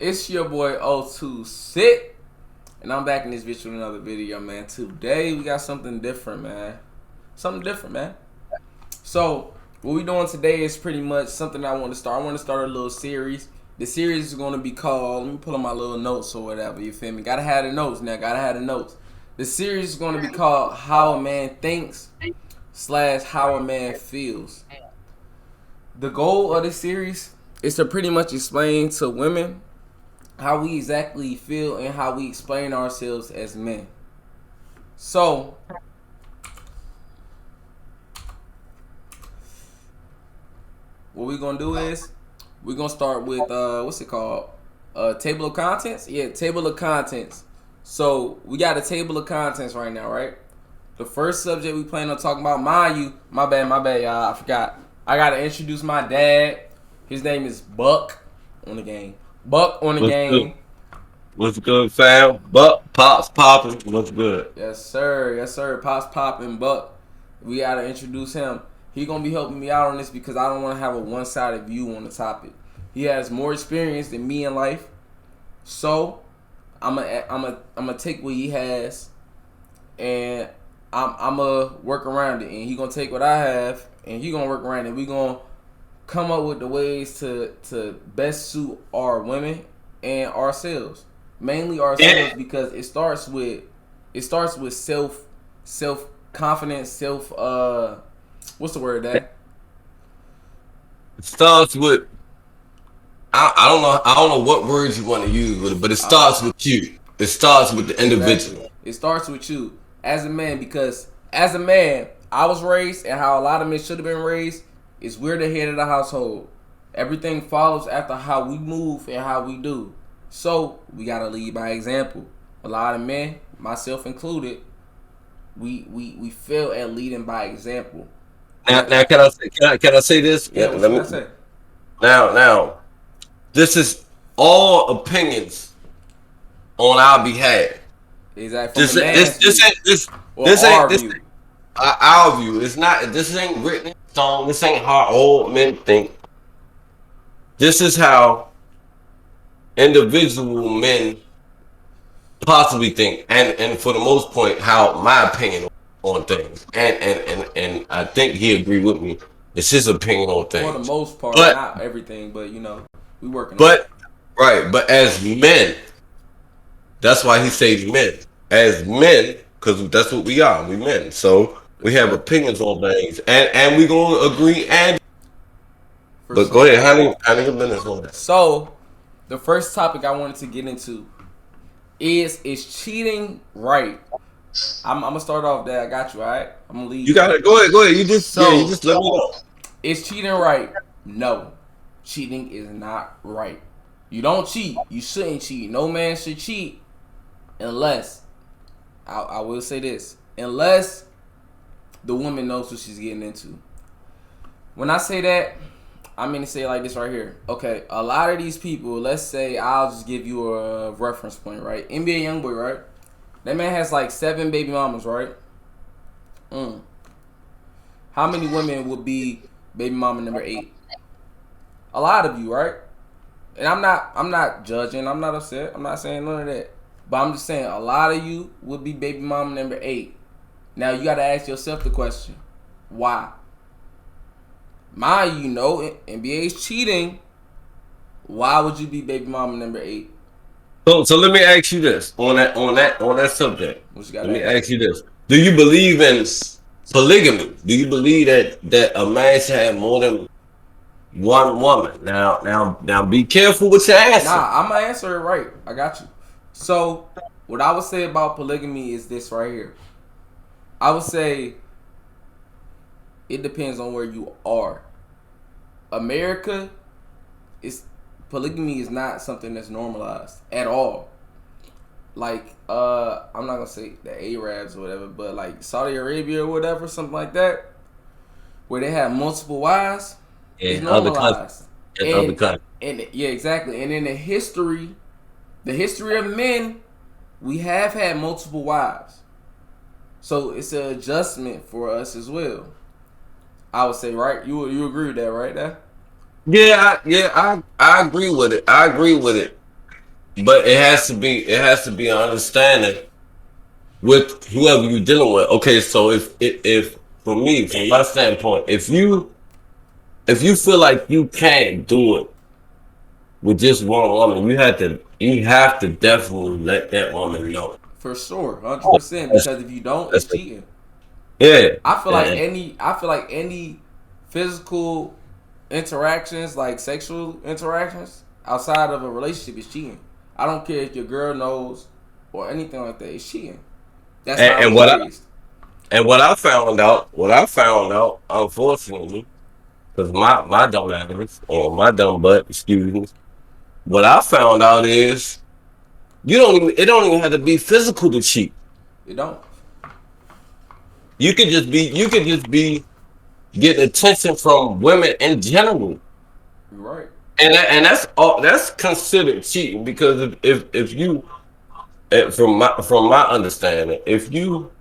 It's your boy O2 Sick, and I'm back in this bitch with another video, man. Today we got something different, man. So what we doing today is pretty much something I want to start. I want to start a little series. The series is going to be called, let me pull up my little notes or whatever, you feel me? Gotta have the notes now, The series is going to be called How a Man Thinks / How a Man Feels. The goal of this series is to pretty much explain to women how we exactly feel and how we explain ourselves as men. So, what we're gonna do is we're gonna start with what's it called? Table of contents? Yeah, table of contents. So we got a table of contents right now, right? The first subject we plan on talking about, my bad, y'all. I forgot. I gotta introduce my dad. His name is Buck on the game. What's good, fam? Buck, pops popping. What's good? Yes, sir. Pops popping Buck. We gotta introduce him. He gonna be helping me out on this because I don't want to have a one-sided view on the topic. He has more experience than me in life, so I'm gonna take what he has, and I'm gonna work around it. And he gonna take what I have, and he gonna work around it. We gonna come up with the ways to best suit our women and ourselves. Mainly ourselves, because it starts with self confidence, what's the word that? It starts with I don't know what words you want to use with it, but it starts with you. It starts with the individual. Exactly. It starts with you as a man, because as a man, I was raised, and how a lot of men should have been raised, is we're the head of the household. Everything follows after how we move and how we do. So we gotta lead by example. A lot of men, myself included, we fail at leading by example. Now, can I say this? Yeah, what you gotta say? Now, this is all opinions on our behalf. Exactly. From This our ain't this view. our view. It's not. This ain't written in stone. This ain't how old men think. This is how individual men possibly think, and for the most part, how my opinion on things, and I think he agreed with me. It's his opinion on For the things, most part, but not everything, but we working on it. but right, but as men, that's why he says men. As men, because that's what we are. We men, so we have opinions on things, and we gonna agree. And For but go sure. ahead, how many minutes on that? So, the first topic I wanted to get into is cheating right? I'm gonna start off there. I got you. All right. I'm gonna lead You you. got it. Go ahead. Go ahead. You So, just let me know. is cheating right? No, cheating is not right. You don't cheat. You shouldn't cheat. No man should cheat unless I will say this, unless the woman knows what she's getting into. When I say that, I mean to say it like this right here. Okay, a lot of these people, let's say I'll just give you a reference point, right? NBA YoungBoy, right? That man has like 7 baby mamas, right? How many women would be baby mama number 8? A lot of you, right? And I'm not judging. I'm not upset. I'm not saying none of that. But I'm just saying a lot of you would be baby mama number 8. Now you got to ask yourself the question, why? Mind you, know NBA is cheating. Why would you be baby mama number 8? So let me ask you this on that subject. What you got Let to me ask? ask you this: do you believe in polygamy? Do you believe that a man should have more than one woman? Now, be careful with your answer. Nah, I'm gonna answer it right. I got you. So, what I would say about polygamy is this right here. I would say it depends on where you are. America is polygamy is not something that's normalized at all. Like, I'm not gonna say the Arabs or whatever, but like Saudi Arabia or whatever, something like that, where they have multiple wives, is In other countries, normalized. in other And countries. and yeah, exactly. And in the history of men, we have had multiple wives. So it's an adjustment for us as well. I would say, right? You agree with that, right? There. I agree with it. I agree with it. but it has to be an understanding with whoever you're dealing with. Okay, so if for me, from my standpoint, if you feel like you can't do it with just one woman, you have to definitely let that woman know. For sure, 100%. That's, Because if you don't, it's that's cheating. yeah. I feel like any physical interactions, like sexual interactions, outside of a relationship is cheating. I don't care if your girl knows or anything like that. It's cheating. That's And, how I and was what I raised. and what I found out, unfortunately, because my dumb ass or my dumb butt, excuse me, what I found out is it don't even have to be physical to cheat. It don't. You could just be getting attention from women in general. You're right. And that's all that's considered cheating because if you from my understanding, if you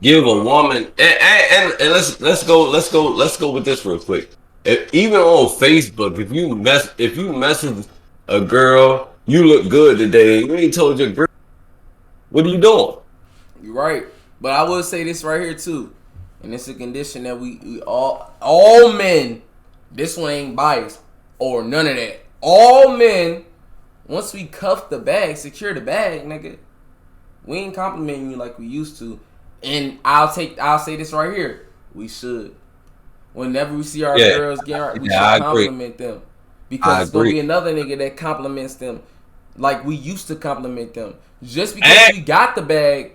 give a woman and let's go with this real quick. Even on Facebook, if you message a girl, you look good today, you ain't told your girl, what are you doing? You're right. But I will say this right here too, and it's a condition that we all men. This one ain't biased or none of that. All men, once we cuff the bag, secure the bag, nigga, we ain't complimenting you like we used to. And I'll say this right here. We should. Whenever we see our Yeah, girls get out, we yeah, should I agree. compliment them. I Because it's gonna agree. be another nigga that compliments them like we used to compliment them. Just because And we got the bag,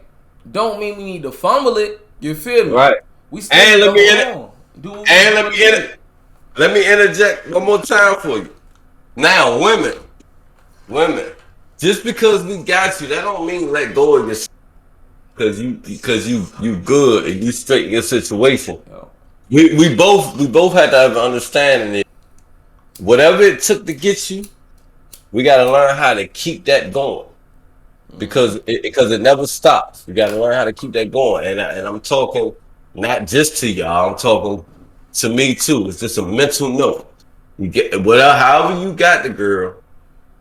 don't mean we need to fumble it. You feel me? right. We still And need to let me hold in on. Do what we and let doing me in today. it. Let me interject one more time for you. Now, women, just because we got you, that don't mean let go of yourself because you good and you straight in your situation. Yo. We both had to have an understanding that whatever it took to get you, we got to learn how to keep that going Mm-hmm. because it never stops. We got to learn how to keep that going, and I'm talking not just to y'all. I'm talking to me too. It's just a mental note. You get whatever, however you got the girl.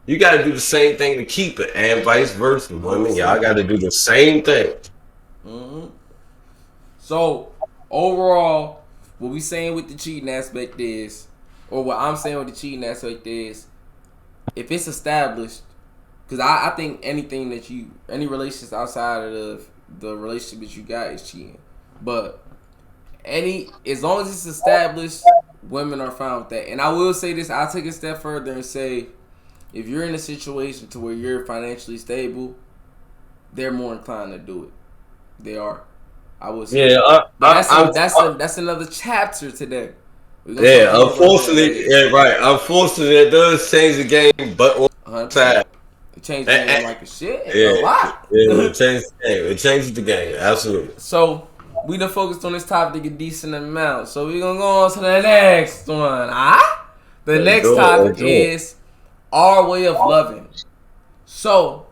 You got to do the same thing to keep it, and vice versa. Women, y'all 100%. got to do the same thing. Mm-hmm. So overall, what we saying with the cheating aspect is, or what I'm saying with the cheating aspect is, if it's established, because I think any relationship outside of the relationship that you got is cheating. But as long as it's established, women are fine with that. And I will say this, I'll take a step further and say, if you're in a situation to where you're financially stable, they're more inclined to do it. They are. I would say. Yeah, But that's I'm, that's another chapter today. We're gonna talk yeah. more about that Unfortunately, later. yeah, right. Unfortunately, it does change the game, but on the 100%. side, It changed the eh, game eh, like a shit, a yeah, lot. yeah, it changes the game. It changes the game. Absolutely. So we done focused on this topic a decent amount. So we're gonna go on to the next one. The Let's next do it. topic Let's do it. is our way of loving. So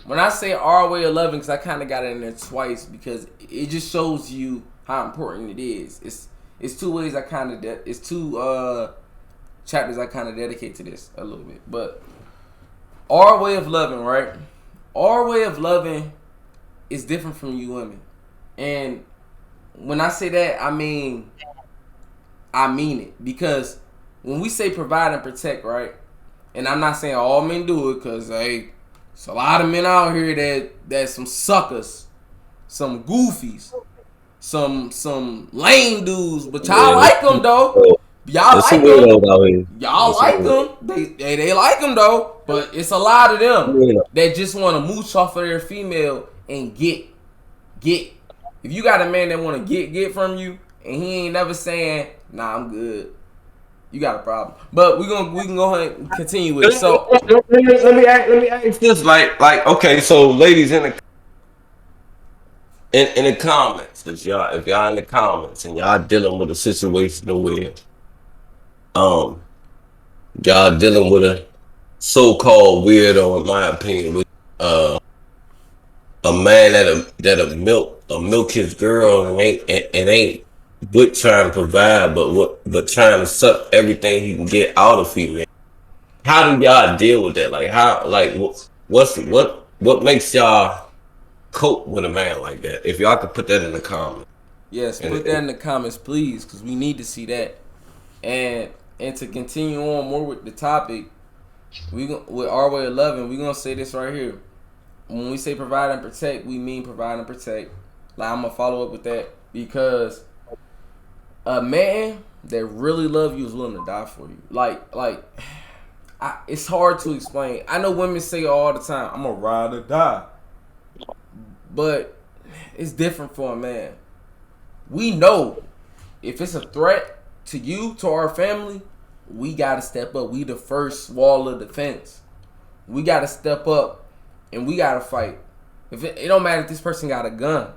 when I say our way of loving, because I kind of got it in there twice, because it just shows you how important it is. It's two ways I kind of it's two chapters I kind of dedicate to this a little bit. But our way of loving, right? Our way of loving is different from you women, and when I say that, I mean it, because when we say provide and protect, right? And I'm not saying all men do it, because hey, it's a lot of men out here that's some suckers, some goofies, some lame dudes, but y'all Yeah, like them though. so, Y'all there's some like them. weirdos out here. Y'all There's some like weirdos. them. They like them though. But it's a lot of them Yeah. that just want to mooch off of their female and get. If you got a man that want to get from you and he ain't never saying, "Nah, I'm good," you got a problem. But we can go ahead and continue with it. So Let me ask this, like, okay, so ladies in the comments, if y'all in the comments and y'all dealing with a situation where um y'all dealing with a so-called weirdo, in my opinion, with uh a man that milk his girl and ain't but trying to provide, but trying to suck everything he can get out of female. how do y'all deal with that? Like how like what makes y'all cope with a man like that? If y'all could put that in the comments. Yes, And, put that in the comments, please, because we need to see that. And to continue on more with the topic, with our way of loving, we gonna say this right here. When we say provide and protect, we mean provide and protect. Like, I'm gonna follow up with that, because a man that really love you is willing to die for you. It's hard to explain. I know women say it all the time, I'm gonna ride or die, but it's different for a man. We know if it's a threat to you, to our family, we gotta step up. We the first wall of defense. We gotta step up and we gotta fight. If it don't matter if this person got a gun,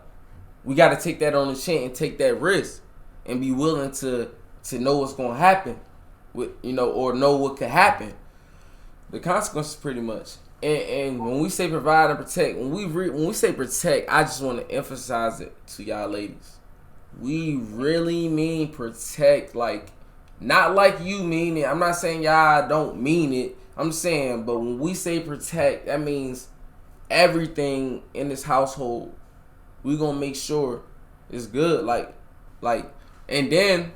we gotta take that on the chin and take that risk and be willing to know what's gonna happen, with or know what could happen. The consequences, pretty much. And when we say provide and protect, when we say protect, I just want to emphasize it to y'all ladies. We really mean protect, like, not like you mean it. I'm not saying y'all don't mean it. I'm saying, but when we say protect, that means everything in this household. We gonna make sure it's good. And then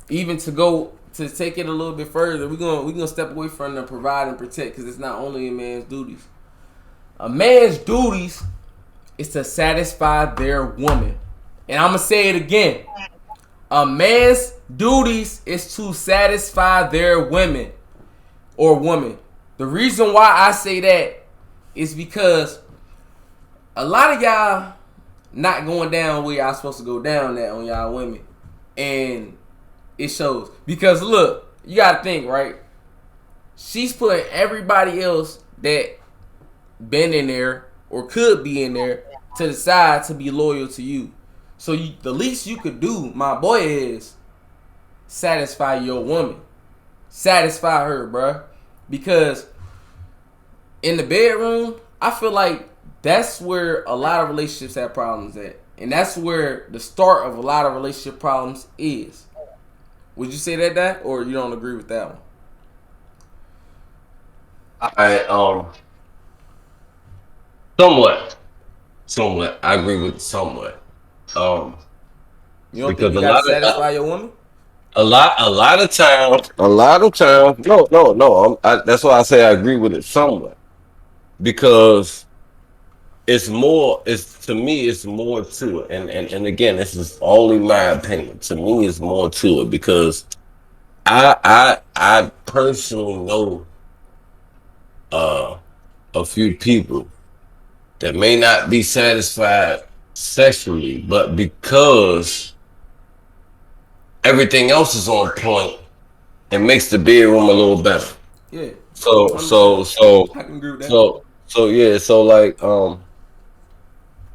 even to take it a little bit further, we gonna step away from the provide and protect, because it's not only a man's duties. A man's duties is to satisfy their woman. And I'm going to say it again. A man's duties is to satisfy their women or woman. The reason why I say that is because a lot of y'all not going down where y'all supposed to go down at on y'all women. And it shows. Because look, you got to think, right? She's putting everybody else that been in there or could be in there to the side to be loyal to you. So the least you could do, my boy, is satisfy your woman. Satisfy her, bruh. Because in the bedroom, I feel like that's where a lot of relationships have problems at. And that's where the start of a lot of relationship problems is. Would you say that, or you don't agree with that one? Somewhat. I agree with somewhat. You don't think Because you got to satisfy your woman? a lot of times, no. That's why I say I agree with it somewhat, because it's more. It's, to me, it's more to it, and again, this is only my opinion. To me, it's more to it, because I personally know a few people that may not be satisfied sexually, but because everything else is on point, it makes the bedroom a little better. Yeah. So 100%. so I can agree with that. so yeah. So like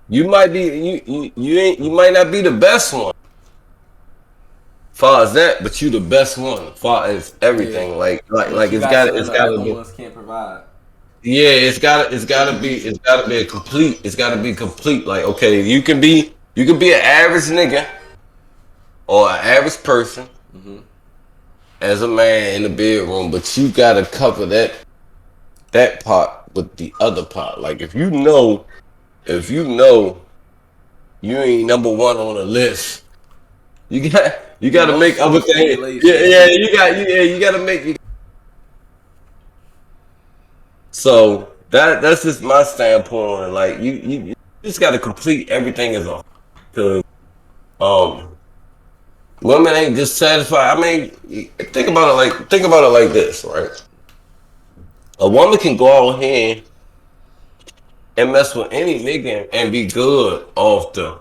you might be you might not be the best one, far as that, but you the best one, far as everything. Yeah. But you It's got got something the to other be. ones can't provide. Yeah, it's gotta be a complete. It's gotta be complete. Like, okay, you can be an average nigga or an average person as a man in the bedroom, but you gotta cover that part with the other part. Like, if you know you ain't number one on the list, you got to make other Emotional things. stimulation. You got to make. So that's just my standpoint on it. Like, you just got to complete everything as a whole. Cause women ain't just satisfied. I mean, think about it like this, right? A woman can go out here and mess with any nigga and be good The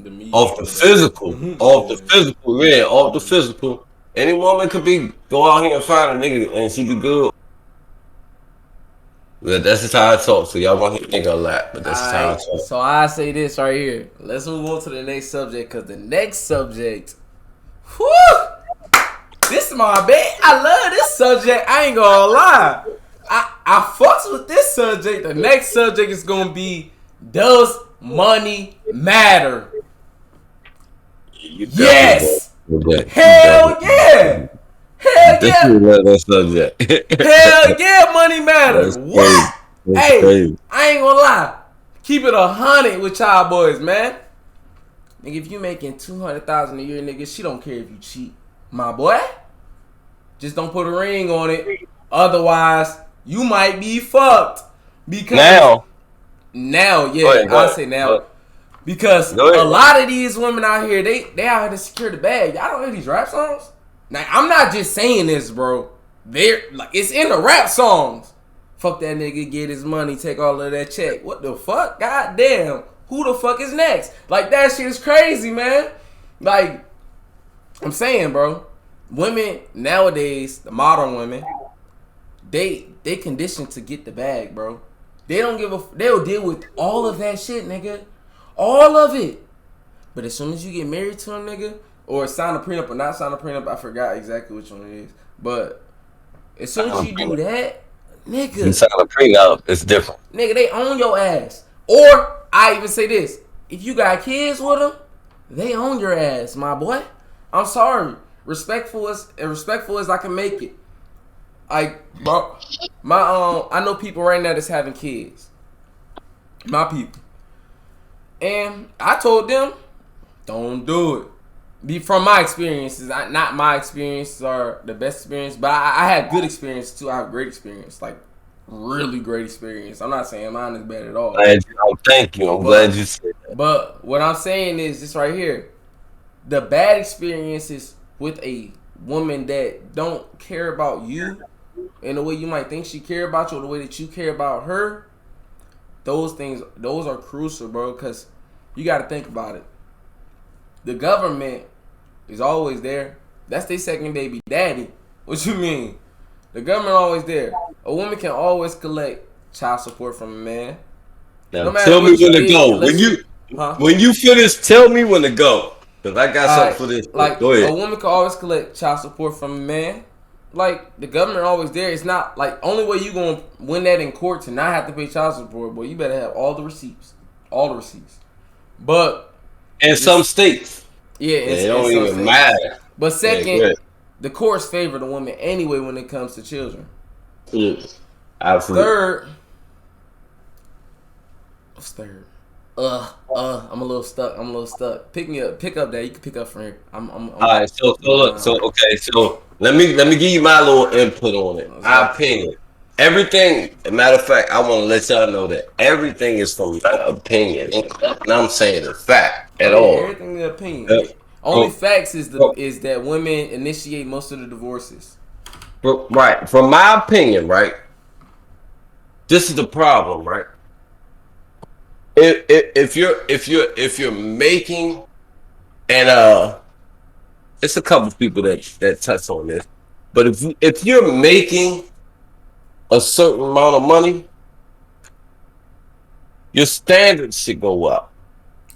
meat. off the physical, off the physical. Any woman could go out here and find a nigga and she be good. But that's just how I talk. So y'all gonna think a lot, but that's just how I Alright, talk. so I say this right here. Let's move on to the next subject, because the next subject, whew, this is my bad. I love this subject. I ain't gonna lie. I fucks with this subject. The next subject is gonna be, does money matter? Yes. Hell yeah. Hell This yeah. is another subject. Hell yeah, money matter. That's crazy. What? That's Hey, crazy. I ain't gonna lie. Keep it 100 with y'all boys, man. Nigga, if you making 200,000 a year, nigga, she don't care if you cheat, my boy. Just don't put a ring on it. Otherwise, you might be fucked. Because Now, now, go yeah, ahead, go I'll ahead. say now. Because Go a ahead. lot of these women out here, they out here to secure the bag. Y'all don't hear these rap songs? Now, I'm not just saying this, bro. They're like, it's in the rap songs. Fuck that nigga, get his money, take all of that check. What the fuck? God damn. Who the fuck is next? Like, that shit is crazy, man. Like, I'm saying, bro. Women nowadays, the modern women, they conditioned to get the bag, bro. They don't give a. They'll deal with all of that shit, nigga. All of it. But as soon as you get married to a nigga, or sign a prenup or not sign a prenup, I forgot exactly which one it is. But as soon as you do that, You nigga, sign a prenup, it's different. nigga, they own your ass. Or I even say this: if you got kids with them, they own your ass, my boy. I'm sorry. Respectful as I can make it. Like, bro, I know people right now that's having kids. My people. And I told them, don't do it. From my experiences, not my experiences are the best experience, but I had good experience too. I have great experience, like really great experience. I'm not saying mine is bad at all. Thank you. I'm glad But you said that. but what I'm saying is this right here. The bad experiences with a woman that don't care about you in the way you might think she care about you or the way that you care about her, those are crucial, bro, because you got to think about it. The government is always there. That's their second baby daddy. What you mean? The government always there. A woman can always collect child support from a man. Now No matter tell me what you when to did, go. unless you, huh? When you finish, tell me when to go. Cause I got something for this shit. Like Go a ahead. woman can always collect child support from a man. Like the government always there. It's not like only way you gonna win that in court to not have to pay child support, boy. You better have all the receipts, But In some this, states, yeah, it in don't some even states. matter. But Yeah, second, good. the courts favor the woman anyway when it comes to children. Yeah, absolutely. Third, what's third? I'm a little stuck. Pick me up. Pick up that. You can pick up from here. All right, so look, Nah. okay, so let me give you my little input on it. What's My up? opinion. Everything, matter of fact, I want to let y'all know that everything is from my opinion. And I'm saying the fact Oh at yeah, all. everything the opinion. Uh, Only From, facts from, is that women initiate most of the divorces. right, from my opinion, right? This is the problem, right? If you're making and it's a couple people that touch on this, but if you're making a certain amount of money, your standards should go up.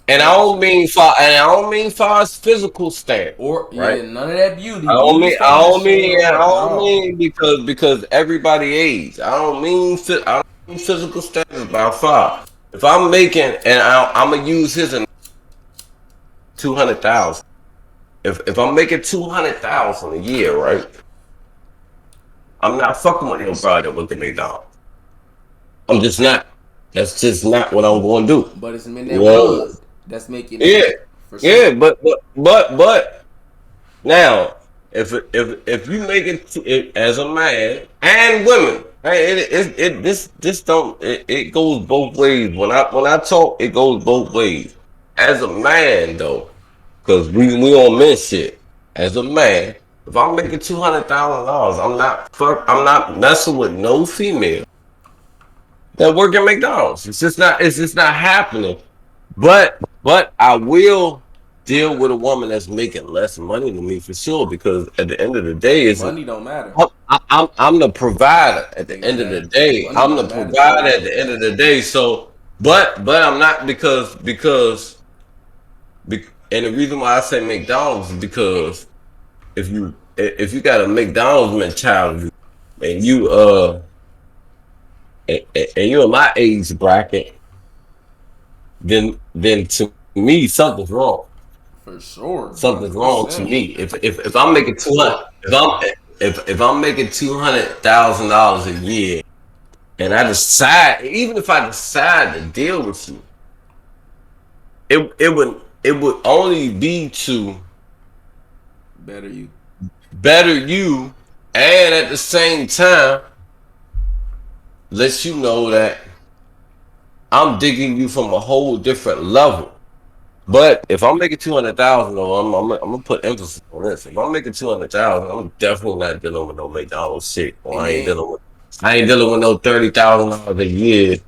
And I Facts. don't mean far as physical standard, Or right? yeah, none of that beauty. I don't Beauty mean I standards don't shouldn't mean go I up at don't all. mean because everybody age. I don't mean physical standards by far. If I'm making and I'm gonna use his 200,000. If I'm making 200,000 a year, right? I'm not fucking with nobody that with the McDonald's. I'm just not. That's just not what I'm going to do. But it's men that Well, would that's making it yeah, for yeah, sure. but now, if you make it as a man and women, hey, this don't it goes both ways. When I talk, it goes both ways. As a man, though, because we on men shit. As a man, if I'm making $200,000, I'm not messing with no female that work at McDonald's. It's just not happening. But I will deal with a woman that's making less money than me for sure because at the end of the day, Money don't matter. I'm the provider at the end of the Exactly. day. Money I'm the don't matter to provider me. at the end of the day. So, but I'm not and the reason why I say McDonald's is because if you got a McDonald's mentality and you're in my age bracket, then to me something's wrong. For sure. Something's wrong to 100%. me. If I'm making 200, if I'm making $200,000 a year, and I decide, even if I decide to deal with you, it would only be to better you, and at the same time let you know that I'm digging you from a whole different level. But if I'm making 200,000, though, I'm gonna put emphasis on this. If I'm making 200,000, I'm definitely not dealing with no McDonald's shit, or I ain't dealing with no $30,000 a year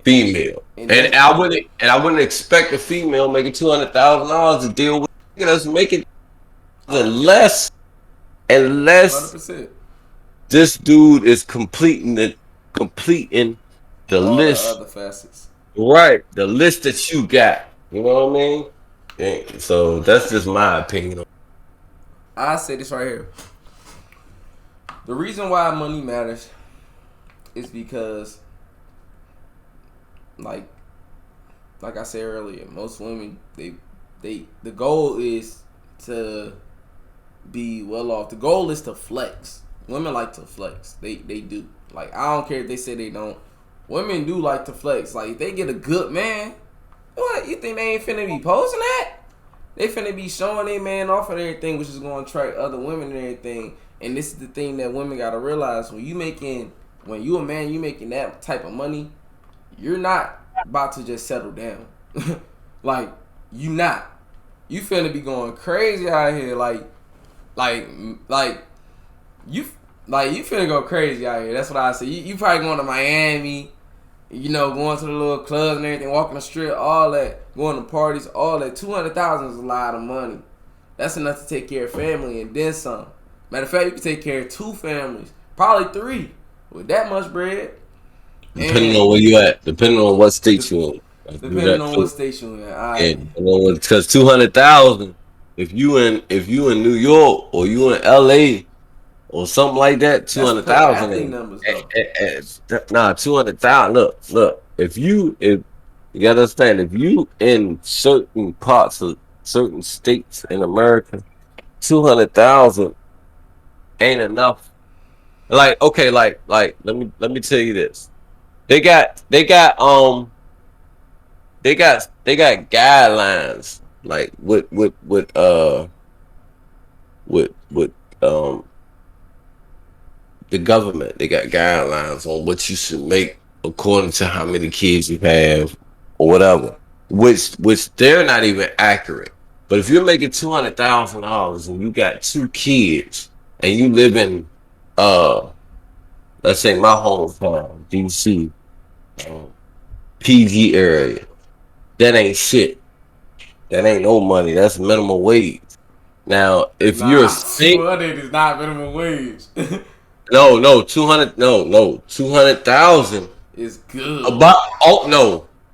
female. And I wouldn't expect a female making $200,000 to deal with a nigga that's making unless 100%. this dude is completing the all list. the other facets. Right, the list that you got. You know what I mean? Yeah, so that's just my opinion. I say this right here. The reason why money matters is because, like I said earlier, most women the goal is to be well off. The goal is to flex. Women like to flex. They do. Like, I don't care if they say they don't. Women do like to flex. Like, if they get a good man, what? You think they ain't finna be posting that? They finna be showing their man off and everything, which is gonna attract other women and everything. And this is the thing that women gotta realize: when you a man, you making that type of money, you're not about to just settle down. Like, you not. You finna be going crazy out here. You finna go crazy out here. That's what I say. You probably going to Miami, going to the little clubs and everything, walking the strip, all that, going to parties, all that. 200,000 is a lot of money. That's enough to take care of family and then some. Matter of fact, you can take care of 2 families, probably 3, with that much bread. Depending on where you at, depending on what state you in. Depending on what state you in. And because 200,000, if you in New York or you in LA or something like that, 200,000. Numbers, 200,000. Look. If you gotta understand, if you in certain parts of certain states in America, 200,000 ain't enough. Like, okay, like let me tell you this. They got guidelines, like with the government. They got guidelines on what you should make according to how many kids you have or whatever, which they're not even accurate. But if you're making $200,000 and you got 2 kids and you live in let's say my hometown, DC, PG area, that ain't shit. That ain't no money. That's minimum wage. Now, if you're 200 is not minimum wage. No, 200,000 is good.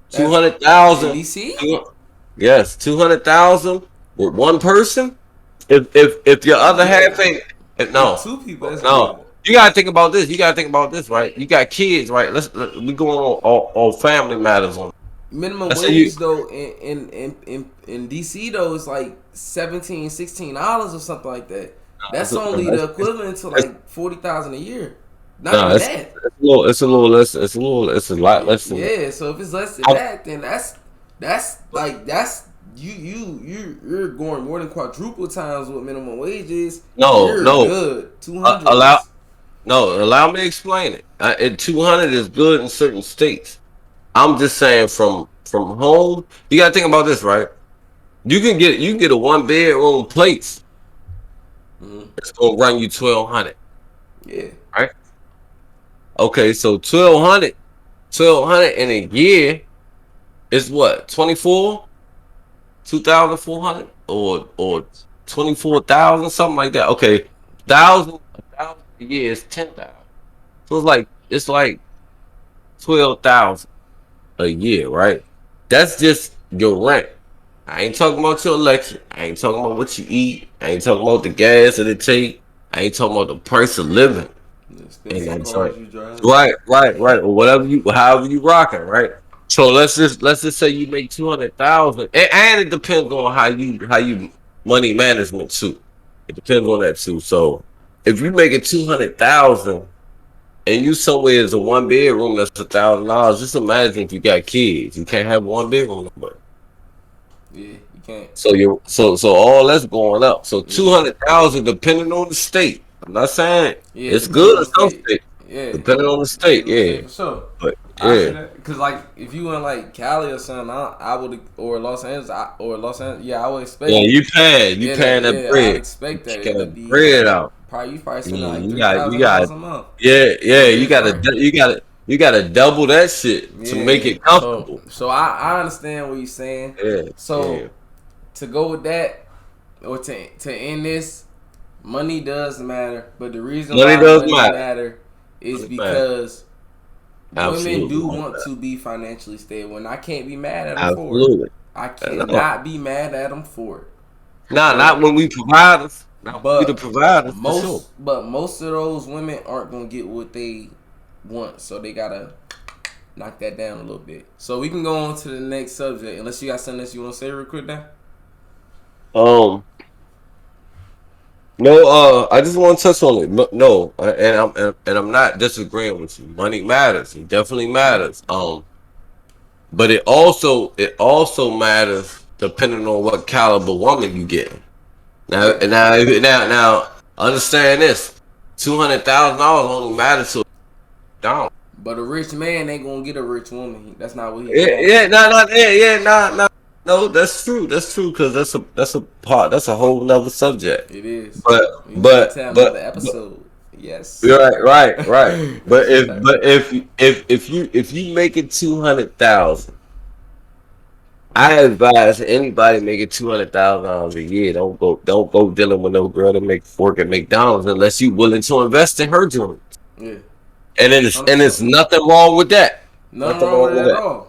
200,000. DC? Yes, 200,000 with one person. If your other half ain't 2 people. That's no. Good. You gotta think about this. Right? You got kids, right? We going on family matters on. Minimum wage though in DC though is like $16 or something like that. That's only the equivalent to like 40,000 a year. Not even that. It's a lot less. Yeah, so if it's less than that, then that's you're going more than quadruple times what minimum wage is. You're good. 200. Allow me to explain it. 200 is good in certain states. I'm just saying from home. You gotta think about this, right? You can get a 1-bedroom place. It's gonna run you 1,200. Yeah. Right. Okay, so 1,200 in a year is what? 2,400 or 24,000, something like that. Okay, 1,000 a year is 10,000. So it's like 12,000 a year, right? That's just your rent. I ain't talking about your electric. I ain't talking about what you eat. I ain't talking about the gas that it take. I ain't talking about the price of living. Right. Or however you rocking, right? So let's just say you make 200,000, and it depends on how you money management too. It depends on that too. So if you make it 200,000 and you somewhere is a 1 bedroom that's $1,000, just imagine if you got kids, you can't have 1 bedroom no more. Yeah, you can't. So so all that's going up. So Yeah. 200,000 depending on the state. I'm not saying Yeah, it's depending good on in the some state. states. Yeah, Depending on the state, depending on the yeah. state for sure. But I see yeah. that because like if you in like Cali or something, I would or Los Angeles yeah, I would expect. Yeah, you paying that I'd bread. expect You that got it'll that be bread out. you probably spending like You three got you thousand got dollars a month. yeah, For you rent, gotta right? double that shit to make Yeah. it comfortable. So I understand what you're saying. Yeah, yeah. So to go with that or to end this, money does matter, but the reason Money why does money matter. matter is Money matter. because women Absolutely. do want to be financially stable, and I can't be mad at them for it. Absolutely. I No, cannot be mad at them for it. nah, But not when we providers. Not when we the but providers for sure. most of those women aren't gonna get what they want, so they gotta knock that down a little bit. So we can go on to the next subject, unless you got something else you want to say real quick now. No, I just want to touch on it. No, and I'm not disagreeing with you. Money matters. It definitely matters. But it also matters depending on what caliber woman you get. Now, Yeah. now, understand this: $200,000 only matters to down. But a rich man ain't gonna get a rich woman. That's not what he Yeah, going yeah, for. nah. No, that's true. That's true because that's a whole nother subject. It is. But We can get but into but another episode. Yes. right. But Yes, sir. if you make it 200,000, I advise anybody making $200,000 a year don't go dealing with no girl that make work at McDonald's unless you willing to invest in her joint. Yeah. And it's 100%. nothing wrong with that. Nothing Nothing wrong with wrong it with at that. all.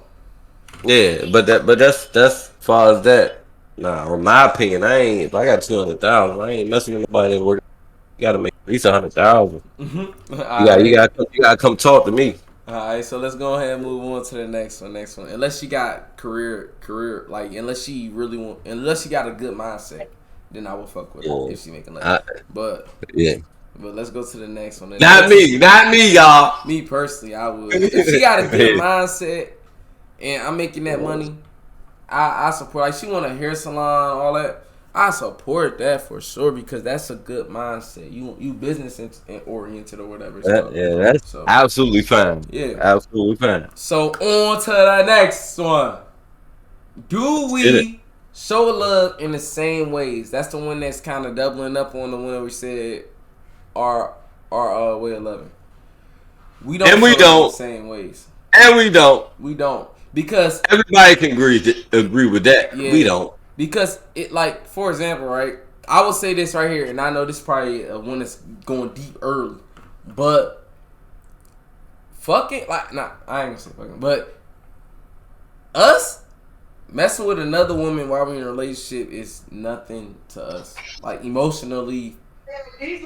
Yeah, but that's as far as that. Nah, in my opinion, I ain't. If I got 200,000, I ain't messing with nobody that work. You gotta make at least 100,000. All You got right. you gotta come talk to me. All right. So let's go ahead and move on to the next one. Next one. Unless she got career like unless she got a good mindset, then I will fuck with her if she making less. But Yeah. But let's go to the next one. Not me, y'all. Me personally, I would. If she got a good mindset and I'm making that money, I support. Like she want a hair salon, all that. I support that for sure because that's a good mindset. You business oriented or whatever. That's absolutely fine. Yeah. Absolutely fine. So on to the next one. Do we show love in the same ways? That's the one that's kind of doubling up on the one we said our way of loving. We don't show love in the same ways. And we don't. We don't. Because everybody can agree with that. Yeah. We don't. Because it, like, for example, right? I will say this right here, and I know this is probably one that's going deep early, but fucking, like, nah, I ain't gonna say fucking, but us messing with another woman while we're in a relationship is nothing to us. Like, emotionally, it's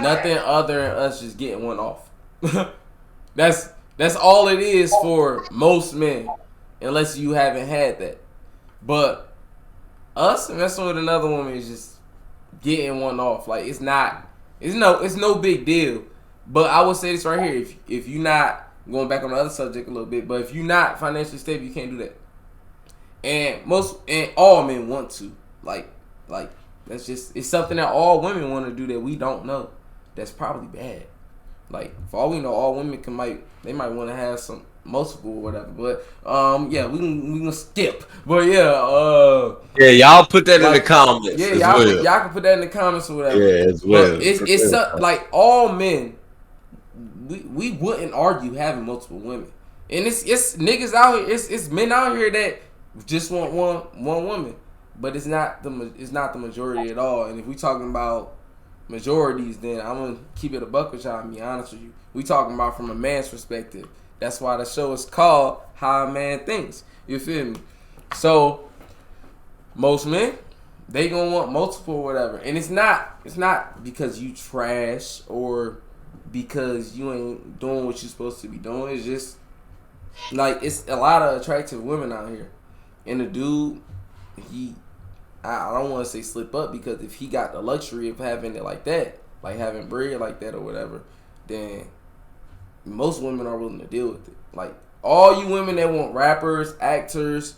nothing other than us just getting one off. That's all it is for most men, unless you haven't had that. But us messing with another woman is just getting one off. Like it's no big deal. But I would say this right here: if you're not going back on the other subject a little bit, but if you're not financially stable, you can't do that. And all men want to like that's just it's something that all women want to do that we don't know. That's probably bad. Like for all we know, all women might want to have some multiple or whatever. But yeah, we can skip. But yeah, y'all put that in the comments. Yeah, y'all can put that in the comments or whatever. Yeah, as well. But it's like all men. We wouldn't argue having multiple women, and it's niggas out here. It's men out here that just want one woman, but it's not the majority at all. And if we talking about majorities, then I'm gonna keep it a buck with y'all and be honest with you. We talking about from a man's perspective. That's why the show is called How a Man Thinks. You feel me? So most men, they gonna want multiple or whatever. And it's not because you trash or because you ain't doing what you're supposed to be doing. It's just like it's a lot of attractive women out here. And the dude, I don't want to say slip up because if he got the luxury of having it like that, like having bread like that or whatever, then most women are willing to deal with it. Like all you women that want rappers, actors,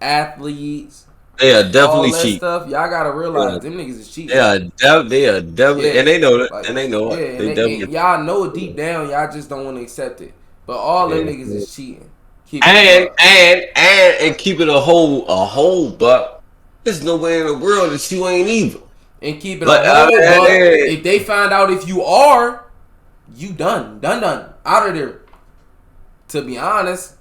athletes, They are all definitely that cheap. stuff, y'all gotta Yeah. realize them niggas is cheating. They are definitely, Yeah, and they know that, like and they know yeah, it. They and definitely. y'all know it deep down. Y'all just don't want to accept it. But all them Yeah. niggas is cheating. Keep it a And buck. keep it a whole buck. There's no way in the world that you ain't evil. And keep it a Like whole buck. yeah. If they find out if you are, you done, out of there. To be honest,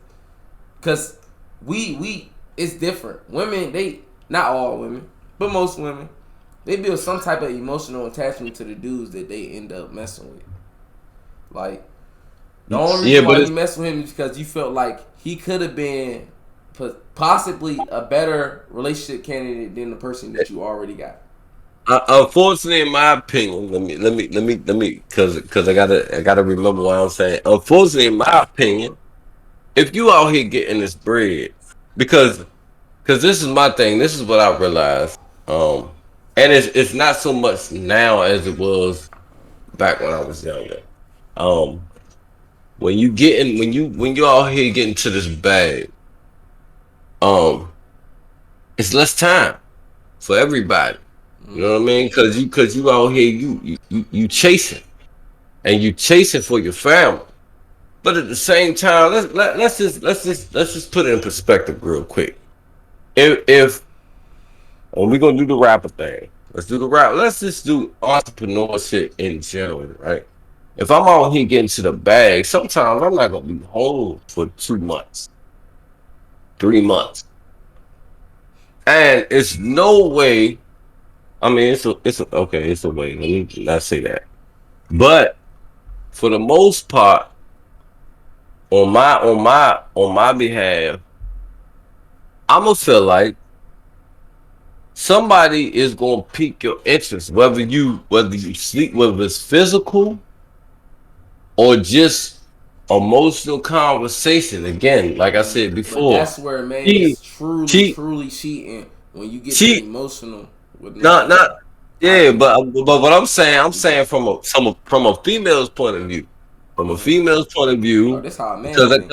cause we it's different. Women, they not all women, but most women, they build some type of emotional attachment to the dudes that they end up messing with. Like the only Yeah, reason why but you mess with him is because you felt like he could have been possibly a better relationship candidate than the person that you already got. unfortunately, in my opinion, because I gotta remember what I'm saying. Unfortunately, in my opinion, if you out here getting this bread, because this is my thing. This is what I realized. And it's not so much now as it was back when I was younger. Um, when you getting when you out here getting to this bag, um, it's less time for everybody. You know what I mean? Cause you out here you chasing and you chasing for your family. But at the same time, let's just put it in perspective real quick. If when we gonna do the rapper thing, let's do the rap. Let's just do entrepreneurship in general, right? If I'm out here getting to the bag, sometimes I'm not gonna be home for 2 months, 3 months, and it's no way. I mean, okay, it's a way. Let me not say that, but for the most part, on my behalf, I'm gonna feel like somebody is gonna pique your interest, whether you sleep, whether it's physical or just emotional conversation. Again, like I said But before, that's where a man she, is truly, she, truly cheating when you get that she, emotional with niggas. not, I yeah, think. but what I'm saying from a female's point of view, from a Mm-hmm. female's point of Oh, view, this how a man because think.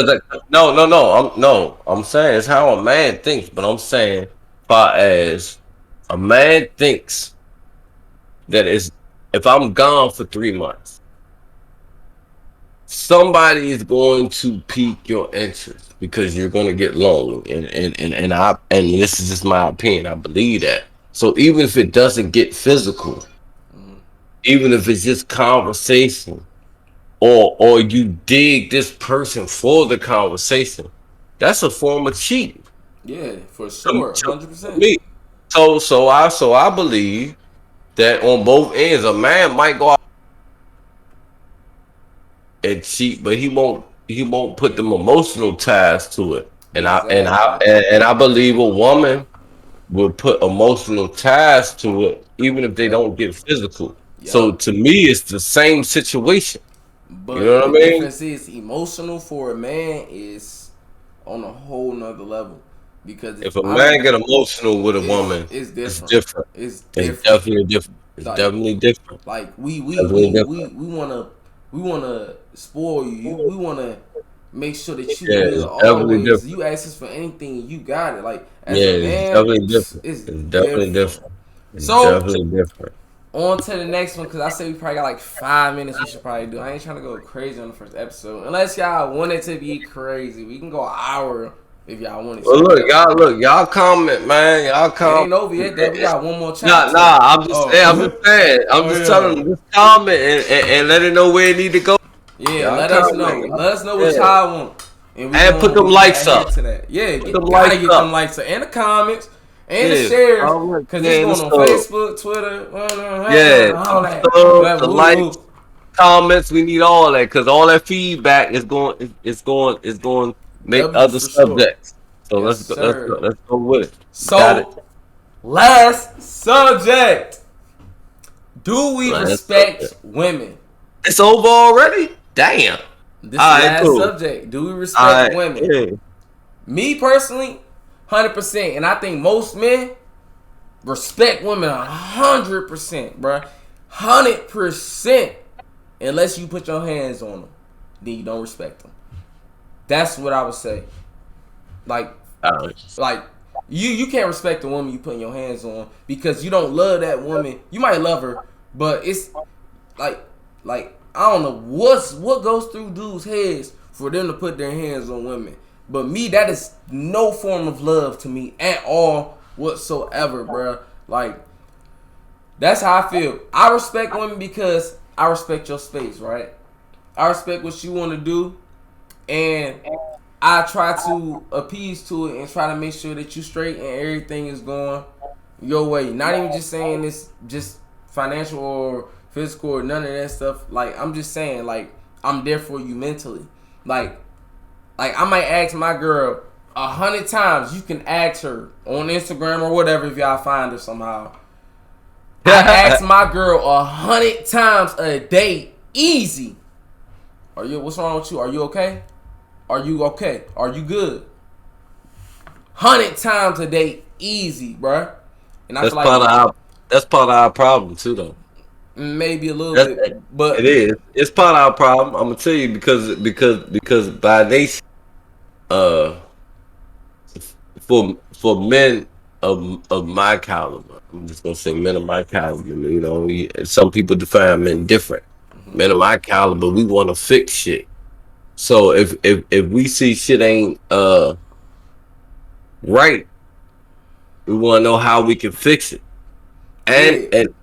I'm saying it's how a man thinks, but I'm saying, far as a man thinks that is, if I'm gone for 3 months, somebody is going to pique your interest because you're going to get lonely, and this is just my opinion. I believe that. So even if it doesn't get physical, Mm-hmm. even if it's just conversation, or you dig this person for the conversation, that's a form of cheating Yeah, for to, sure, to 100%. me. So I believe that on both ends, a man might go out and cheat, but he won't put them emotional ties to it. Exactly. And I believe a woman will put emotional ties to it, even if they Yep. don't get physical. So Yep. to me, it's the same situation. You know But what the I mean? difference is emotional for a man is on a whole nother level because If a I'm man get emotional with a woman, it's it's different. different. It's It's different. definitely different. It's Like definitely different. like Definitely different. we wanna spoil you. We wanna make sure that you Yeah, good it's definitely always. different. You ask us for anything, you got it. Like as Yeah, a it's man, definitely different. it's It's definitely different. different. It's So definitely different. on to the next one because I say we probably got like 5 minutes. We should probably do. I ain't trying to go crazy on the first episode unless y'all want it to be crazy. We can go an hour if y'all want it Well, to. y'all comment, man. Y'all It comment. ain't over yet though. We got one more Nah. chapter. I'm just saying. I'm Oh, just saying. I'm oh just telling yeah. them. Just comment and let it know where it need to go. Yeah, Y'all let us know. comment. Let us know what Yeah. y'all want, and And put them we gonna likes adhere up. to that. Yeah, Put them gotta likes get them up. likes and the comments and the Yeah. shares, All right. cause it's Yeah. going Let's on go. Facebook, Twitter, Yeah. all that. The Woo likes, woo. comments. We need all that because all that feedback is going to make W other for sure. subjects. So Yes, let's go. Let's go. sir. Let's go with it. Got it. So last subject: do we Last respect subject. women? It's over already. Damn. This is the All right. last Cool. subject. Do we All respect right. women? Yeah. Me personally, 100%, and I think most men respect women 100%, bruh. 100%. Unless you put your hands on them, then you don't respect them. That's what I would say. Like, like you can't respect the woman you putting your hands on because you don't love that woman. You might love her, but it's like I don't know what goes through dudes' heads for them to put their hands on women. But me, that is no form of love to me at all whatsoever, bruh. Like, that's how I feel. I respect women because I respect your space, right? I respect what you want to do, and I try to appease to it and try to make sure that you straight and everything is going your way. Not even just saying this just financial or physical or none of that stuff. Like, I'm just saying, like, I'm there for you mentally. Like I might ask my girl 100 times. You can ask her on Instagram or whatever if y'all find her somehow. I ask my girl 100 times a day, easy. What's wrong with you? Are you okay? Are you okay? Are you good? 100 times a day, easy, bruh. And I that's feel part like of our problem too, though. Maybe a little bit, but it is. It's part of our problem. I'm gonna tell you because by nature, for men of my caliber, I'm just gonna say men of my caliber. You know, some people define men different. Men of my caliber, we want to fix shit. So if we see shit ain't right, we want to know how we can fix it.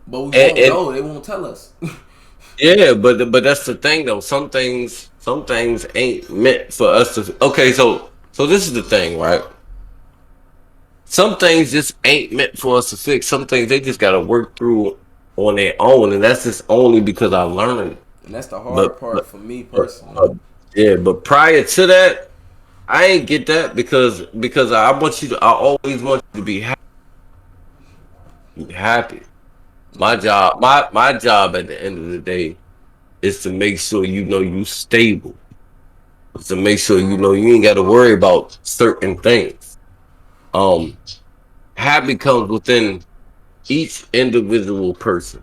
But we won't know. They won't tell us. Yeah, but that's the thing though. Some things ain't meant for us to. Okay, so this is the thing, right? Some things just ain't meant for us to fix. Some things they just gotta work through on their own, and that's just only because I learned. And that's the hard part for me personally. Yeah, but prior to that, I ain't get that because I want you to. I always want you to be happy. Be happy. My job at the end of the day is to make sure you know you stable. It's to make sure you know you ain't got to worry about certain things. Happy comes within each individual person.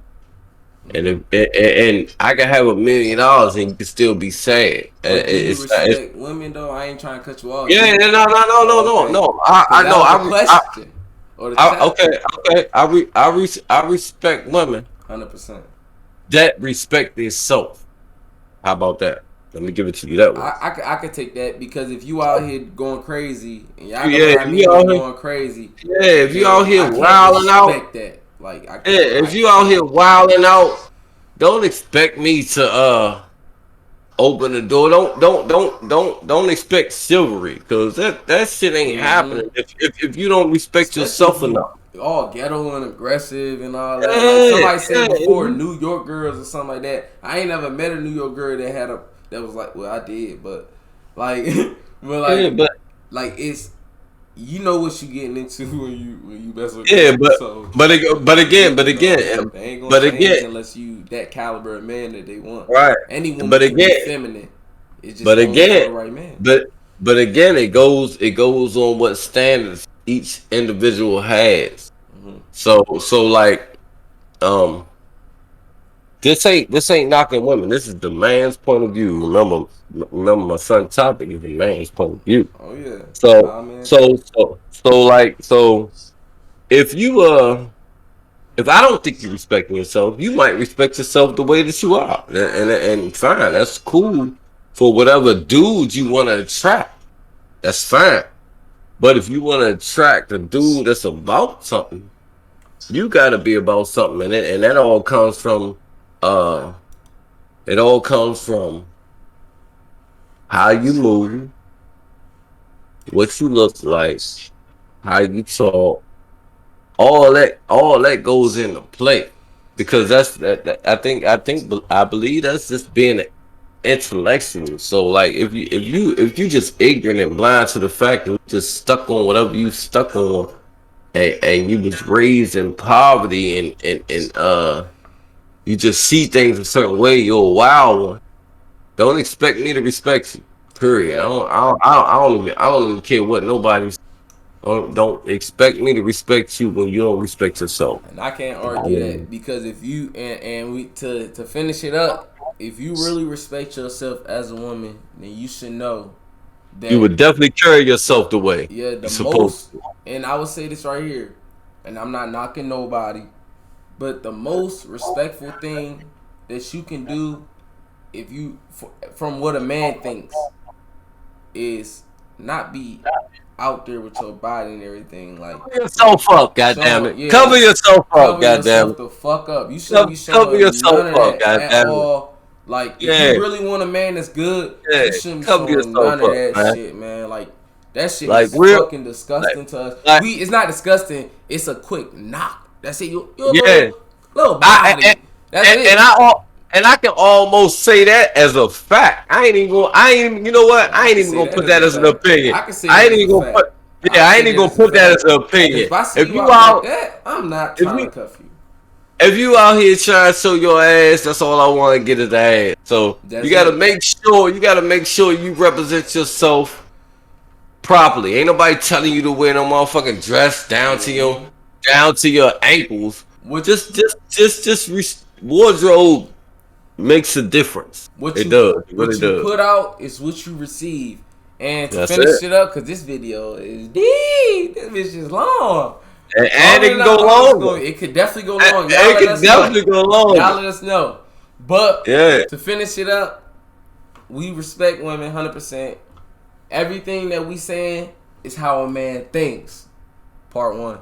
And and I can have $1 million and you can still be sad. But do you respect women though? I ain't trying to cut you off. Yeah, no. I know. I respect women. 100%. That respect themselves. How about that? Let me give it to you that way. I could take that because if you out here going crazy and y'all going crazy. Yeah, if you out here wilding out. That. Like if you out here wilding out, don't expect me to open the door. Don't expect chivalry because that shit ain't happening if you don't respect yourself enough. All ghetto and aggressive and all that. Like somebody said before, New York girls or something like that. I ain't never met a New York girl that was like, well, I did, but like, like it's. You know what you getting into when you mess with but again, they ain't gonna change unless you that caliber of man that they want. Right. Any woman can be feminine. It's just the right man. But again, it goes on what standards each individual has. Mm-hmm. So like, this ain't knocking women. This is the man's point of view. Remember my son's topic is the man's point of view. Oh yeah. So if you if I don't think you're respecting yourself, you might respect yourself the way that you are, and fine, that's cool for whatever dude you want to attract. That's fine. But if you want to attract a dude that's about something, you got to be about something, and that all comes from how you move, what you look like, how you talk. All that goes into play because I believe that's just being intellectual. So like if you just ignorant and blind to the fact that you just stuck on whatever you stuck on, and you was raised in poverty and you just see things a certain way, you're a wild one. Don't expect me to respect you. Period. I don't even care what nobody. Don't expect me to respect you when you don't respect yourself. And I can't argue that because if you and we to finish it up, if you really respect yourself as a woman, then you should know that You would definitely carry yourself the way the you're supposed most, to. and I would say this right here, and I'm not knocking nobody, but the most respectful thing that you can do, if you from what a man thinks, is not be out there with your body and everything. Like, Cover yourself up, goddamn it. Cover like, yourself up, cover goddamn yourself it. the fuck up. You shouldn't be Cover showing yourself none of up, that at goddamn it. all. Like, if Yeah, you really want a man that's good, yeah. you shouldn't be Cover showing yourself none of up, that man. shit, man. Like, that shit Like is real, fucking disgusting to us. like It's not disgusting. It's a quick knock. That's it. You're a yeah. little body. That's it. And I can almost say that as a fact. You know what? I ain't even gonna put that as an opinion. I can say I that ain't as even a gonna fact. put. Yeah, I ain't even gonna put that as an opinion. If I see If you you out out, like that, I'm not if trying you to cuff you. if you out here trying to show your ass, that's all I want to get is ass. So That's you gotta it. make sure you represent yourself properly. Ain't nobody telling you to wear no motherfucking dress down to your ankles. What Wardrobe makes a difference. what It you does. It what really you does. put out is what you receive. And to That's finish it. it up, cause this video is deep. This bitch is long. And it can go longer. It could definitely go And long. Y'all it let can us definitely know. go longer. Y'all let us know. But Yeah. to finish it up, we respect women 100%. Everything that we saying is how a man thinks. Part 1.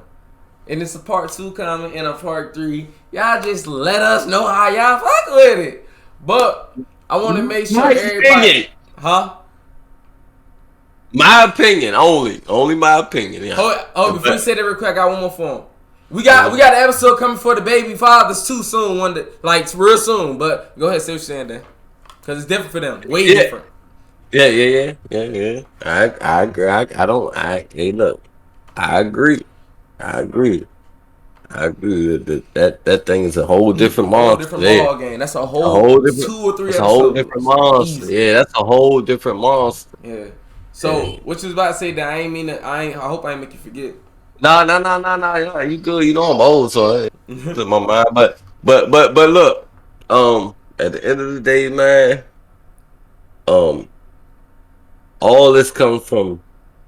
And it's a part 2 coming and a part 3. Y'all just let us know how y'all fuck with it. But I want to make sure everybody... Huh? My opinion only. Only my opinion. Yeah. Before you say that real quick, I got one more for him. We got an episode coming for the baby fathers too soon, real soon. But go ahead, say what you're saying then, because it's different for them, way different. Yeah. I agree. Hey, look, I agree. That thing is a whole different monster. Different ball game. That's a whole 2 or 3 episodes. A whole different monster. Easy. Yeah, that's a whole different monster. Yeah. So what you was about to say that I hope I ain't make you forget. No. Yeah, you good. You know I'm old, so it's in my mind. But look, at the end of the day, man, all this comes from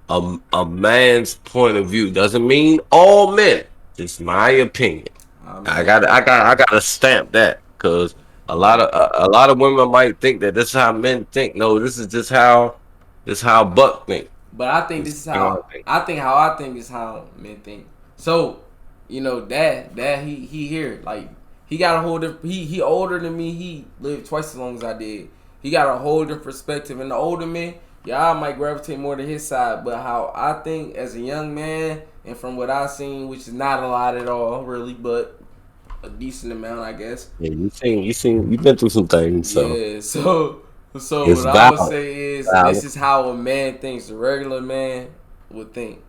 a man's point of view. Doesn't mean all men. It's my opinion. I gotta stamp that, because a lot of women might think that this is how men think. No, this is how Buck think. But I think this is how I think is how men think. So, dad he here, like, he got a whole different. He older than me. He lived twice as long as I did. He got a whole different perspective. And the older men, y'all might gravitate more to his side. But how I think as a young man, and from what I've seen, which is not a lot at all, really, but a decent amount, I guess. Yeah, you've been through some things. So yeah, so it's what I would say is this is how a man thinks. A regular man would think.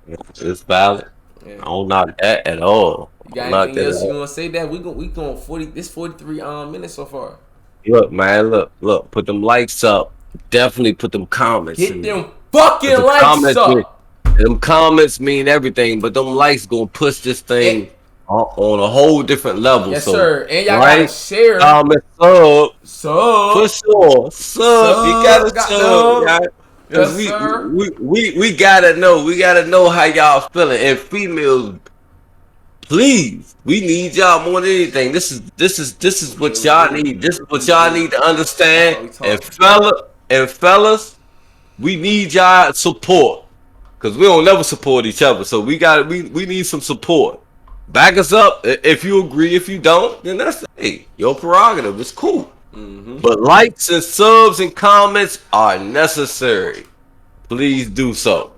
It's valid. Yeah. I don't knock that at all. You got anything else you want to say? That we going 40. This 43 minutes so far. Look, man. Look. Put them likes up. Definitely put them comments. Hit them fucking likes up. Them comments mean everything, but them likes gonna push this thing on a whole different level. Yes, so, sir. And y'all gotta share. Comment, sub. For sure. Sub. You gotta sub. Yes, we gotta know. We gotta know how y'all feeling. And females, please, we need y'all more than anything. This is what y'all need. This is what y'all need to understand. And fellas, we need y'all support. Cause we don't never support each other. So we need some support. Back us up. If you agree, if you don't, then that's your prerogative. It's cool. Mm-hmm. But likes and subs and comments are necessary. Please do so.